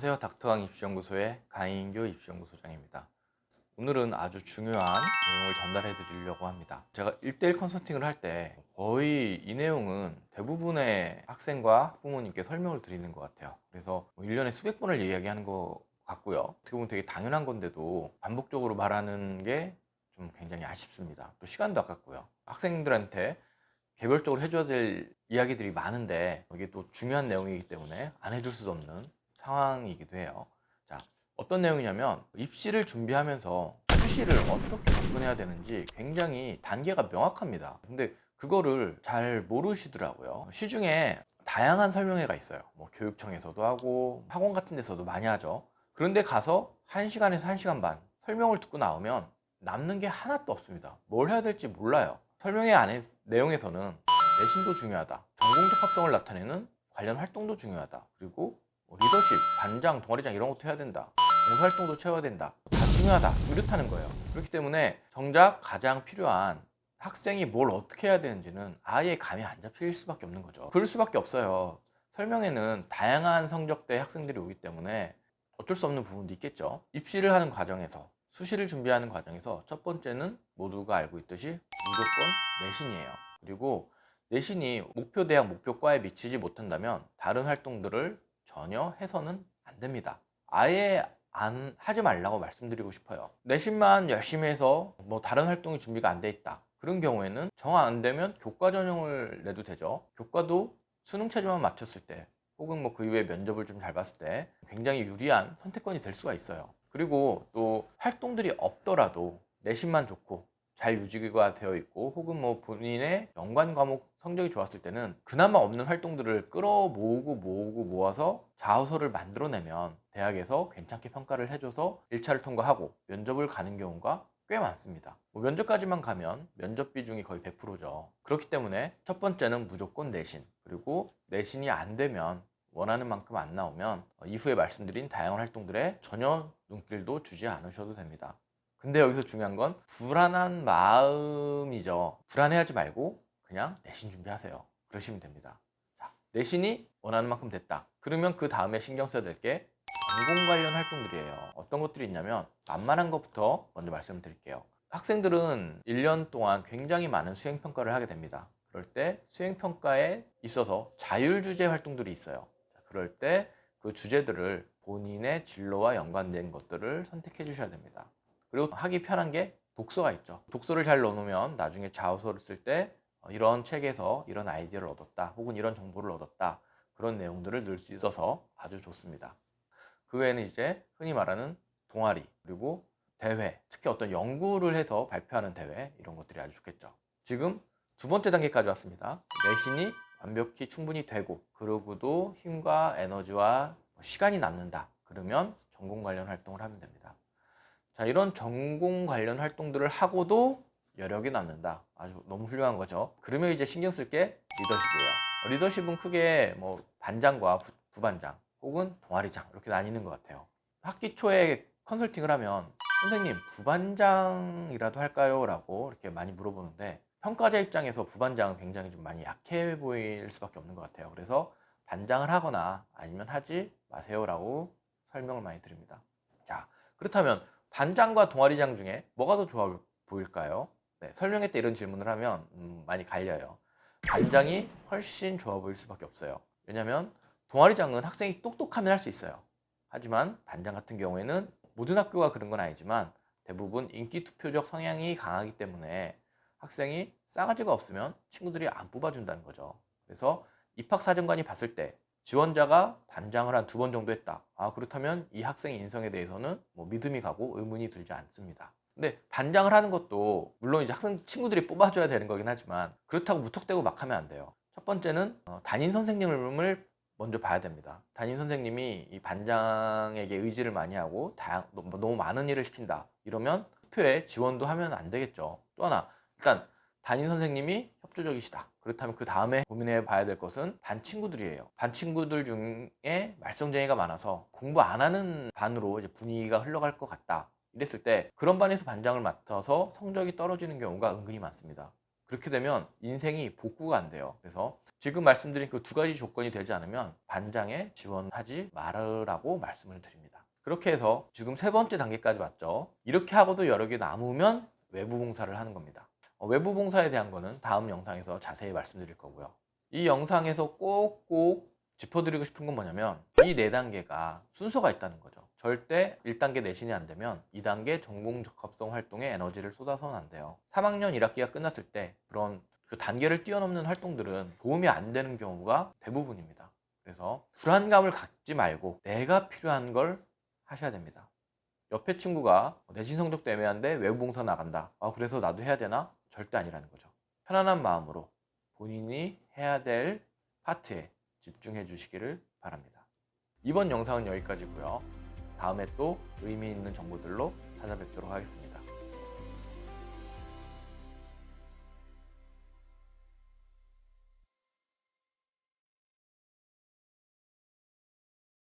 안녕하세요. 닥터강 입시연구소의 강인규 입시연구소장입니다. 오늘은 아주 중요한 내용을 전달해 드리려고 합니다. 제가 1대1 컨설팅을 할 때 거의 이 내용은 대부분의 학생과 학부모님께 설명을 드리는 것 같아요. 그래서 1년에 수백 번을 이야기하는 것 같고요. 어떻게 보면 되게 당연한 건데도 반복적으로 말하는 게 좀 굉장히 아쉽습니다. 또 시간도 아깝고요. 학생들한테 개별적으로 해줘야 될 이야기들이 많은데 이게 또 중요한 내용이기 때문에 안 해줄 수 없는 상황이기도 해요. 자, 어떤 내용이냐면 입시를 준비하면서 수시를 어떻게 접근해야 되는지 굉장히 단계가 명확합니다. 근데 그거를 잘 모르시더라고요. 시중에 다양한 설명회가 있어요. 뭐 교육청에서도 하고 학원 같은 데서도 많이 하죠. 그런데 가서 1시간에서 1시간 반 설명을 듣고 나오면 남는 게 하나도 없습니다. 뭘 해야 될지 몰라요. 설명회 안에 내용에서는 내신도 중요하다, 전공적 합성을 나타내는 관련 활동도 중요하다, 그리고 리더십, 반장, 동아리장 이런 것도 해야 된다, 봉사활동도 채워야 된다, 다 중요하다, 이렇다는 거예요. 그렇기 때문에 정작 가장 필요한 학생이 뭘 어떻게 해야 되는지는 아예 감이 안 잡힐 수밖에 없는 거죠. 그럴 수밖에 없어요. 설명회는 다양한 성적대 학생들이 오기 때문에 어쩔 수 없는 부분도 있겠죠. 입시를 하는 과정에서, 수시를 준비하는 과정에서 첫 번째는 모두가 알고 있듯이 무조건 내신이에요. 그리고 내신이 목표 대학, 목표 과에 미치지 못한다면 다른 활동들을 전혀 해서는 안 됩니다. 아예 안 하지 말라고 말씀드리고 싶어요. 내신만 열심히 해서 뭐 다른 활동이 준비가 안 돼 있다, 그런 경우에는 정 안 되면 교과 전형을 내도 되죠. 교과도 수능 체제만 맞췄을 때 혹은 뭐 그 이후에 면접을 좀 잘 봤을 때 굉장히 유리한 선택권이 될 수가 있어요. 그리고 또 활동들이 없더라도 내신만 좋고 잘 유지가 되어 있고 혹은 뭐 본인의 연관 과목 성적이 좋았을 때는 그나마 없는 활동들을 끌어모으고 모아서 자소서를 만들어내면 대학에서 괜찮게 평가를 해줘서 1차를 통과하고 면접을 가는 경우가 꽤 많습니다. 뭐 면접까지만 가면 면접 비중이 거의 100%죠. 그렇기 때문에 첫 번째는 무조건 내신, 그리고 내신이 안 되면 원하는 만큼 안 나오면 이후에 말씀드린 다양한 활동들에 전혀 눈길도 주지 않으셔도 됩니다. 근데 여기서 중요한 건 불안한 마음이죠. 불안해하지 말고 그냥 내신 준비하세요. 그러시면 됩니다. 자, 내신이 원하는 만큼 됐다. 그러면 그 다음에 신경 써야 될 게 전공 관련 활동들이에요. 어떤 것들이 있냐면 만만한 것부터 먼저 말씀드릴게요. 학생들은 1년 동안 굉장히 많은 수행평가를 하게 됩니다. 그럴 때 수행평가에 있어서 자율주제 활동들이 있어요. 그럴 때 그 주제들을 본인의 진로와 연관된 것들을 선택해 주셔야 됩니다. 그리고 하기 편한 게 독서가 있죠. 독서를 잘 넣어놓으면 나중에 자소서를 쓸 때 이런 책에서 이런 아이디어를 얻었다, 혹은 이런 정보를 얻었다, 그런 내용들을 넣을 수 있어서 아주 좋습니다. 그 외에는 이제 흔히 말하는 동아리, 그리고 대회, 특히 어떤 연구를 해서 발표하는 대회, 이런 것들이 아주 좋겠죠. 지금 두 번째 단계까지 왔습니다. 내신이 완벽히 충분히 되고 그러고도 힘과 에너지와 시간이 남는다, 그러면 전공 관련 활동을 하면 됩니다. 자, 이런 전공 관련 활동들을 하고도 여력이 남는다, 아주 너무 훌륭한 거죠. 그러면 이제 신경 쓸 게 리더십이에요. 리더십은 크게 뭐 반장과 부반장 혹은 동아리장 이렇게 나뉘는 것 같아요. 학기 초에 컨설팅을 하면 선생님 부반장이라도 할까요? 라고 이렇게 많이 물어보는데, 평가자 입장에서 부반장은 굉장히 좀 많이 약해 보일 수밖에 없는 것 같아요. 그래서 반장을 하거나 아니면 하지 마세요 라고 설명을 많이 드립니다. 자, 그렇다면 반장과 동아리장 중에 뭐가 더 좋아 보일까요? 네, 설명회 때 이런 질문을 하면 많이 갈려요. 반장이 훨씬 좋아 보일 수밖에 없어요. 왜냐하면 동아리장은 학생이 똑똑하면 할 수 있어요. 하지만 반장 같은 경우에는 모든 학교가 그런 건 아니지만 대부분 인기 투표적 성향이 강하기 때문에 학생이 싸가지가 없으면 친구들이 안 뽑아준다는 거죠. 그래서 입학사정관이 봤을 때 지원자가 반장을 한 2번 정도 했다, 그렇다면 이 학생의 인성에 대해서는 뭐 믿음이 가고 의문이 들지 않습니다. 근데 반장을 하는 것도 물론 이제 학생 친구들이 뽑아줘야 되는 거긴 하지만 그렇다고 무턱대고 막 하면 안 돼요. 첫 번째는 담임 선생님을 먼저 봐야 됩니다. 담임 선생님이 이 반장에게 의지를 많이 하고 너무 많은 일을 시킨다, 이러면 투표에 지원도 하면 안 되겠죠. 또 하나, 일단 담임 선생님이 협조적이시다, 그렇다면 그 다음에 고민해 봐야 될 것은 반 친구들이에요. 반 친구들 중에 말썽쟁이가 많아서 공부 안 하는 반으로 이제 분위기가 흘러갈 것 같다, 이랬을 때 그런 반에서 반장을 맡아서 성적이 떨어지는 경우가 은근히 많습니다. 그렇게 되면 인생이 복구가 안 돼요. 그래서 지금 말씀드린 그 두 가지 조건이 되지 않으면 반장에 지원하지 말으라고 말씀을 드립니다. 그렇게 해서 지금 세 번째 단계까지 왔죠. 이렇게 하고도 여러 개 남으면 외부 봉사를 하는 겁니다. 외부 봉사에 대한 거는 다음 영상에서 자세히 말씀드릴 거고요. 이 영상에서 꼭꼭 짚어드리고 싶은 건 뭐냐면 이 네 단계가 순서가 있다는 거죠. 절대 1단계 내신이 안 되면 2단계 전공 적합성 활동에 에너지를 쏟아서는 안 돼요. 3학년 1학기가 끝났을 때 그런 그 단계를 뛰어넘는 활동들은 도움이 안 되는 경우가 대부분입니다. 그래서 불안감을 갖지 말고 내가 필요한 걸 하셔야 됩니다. 옆에 친구가 내신 성적도 애매한데 외부 봉사 나간다. 그래서 나도 해야 되나? 절대 아니라는 거죠. 편안한 마음으로 본인이 해야 될 파트에 집중해 주시기를 바랍니다. 이번 영상은 여기까지고요. 다음에 또 의미 있는 정보들로 찾아뵙도록 하겠습니다.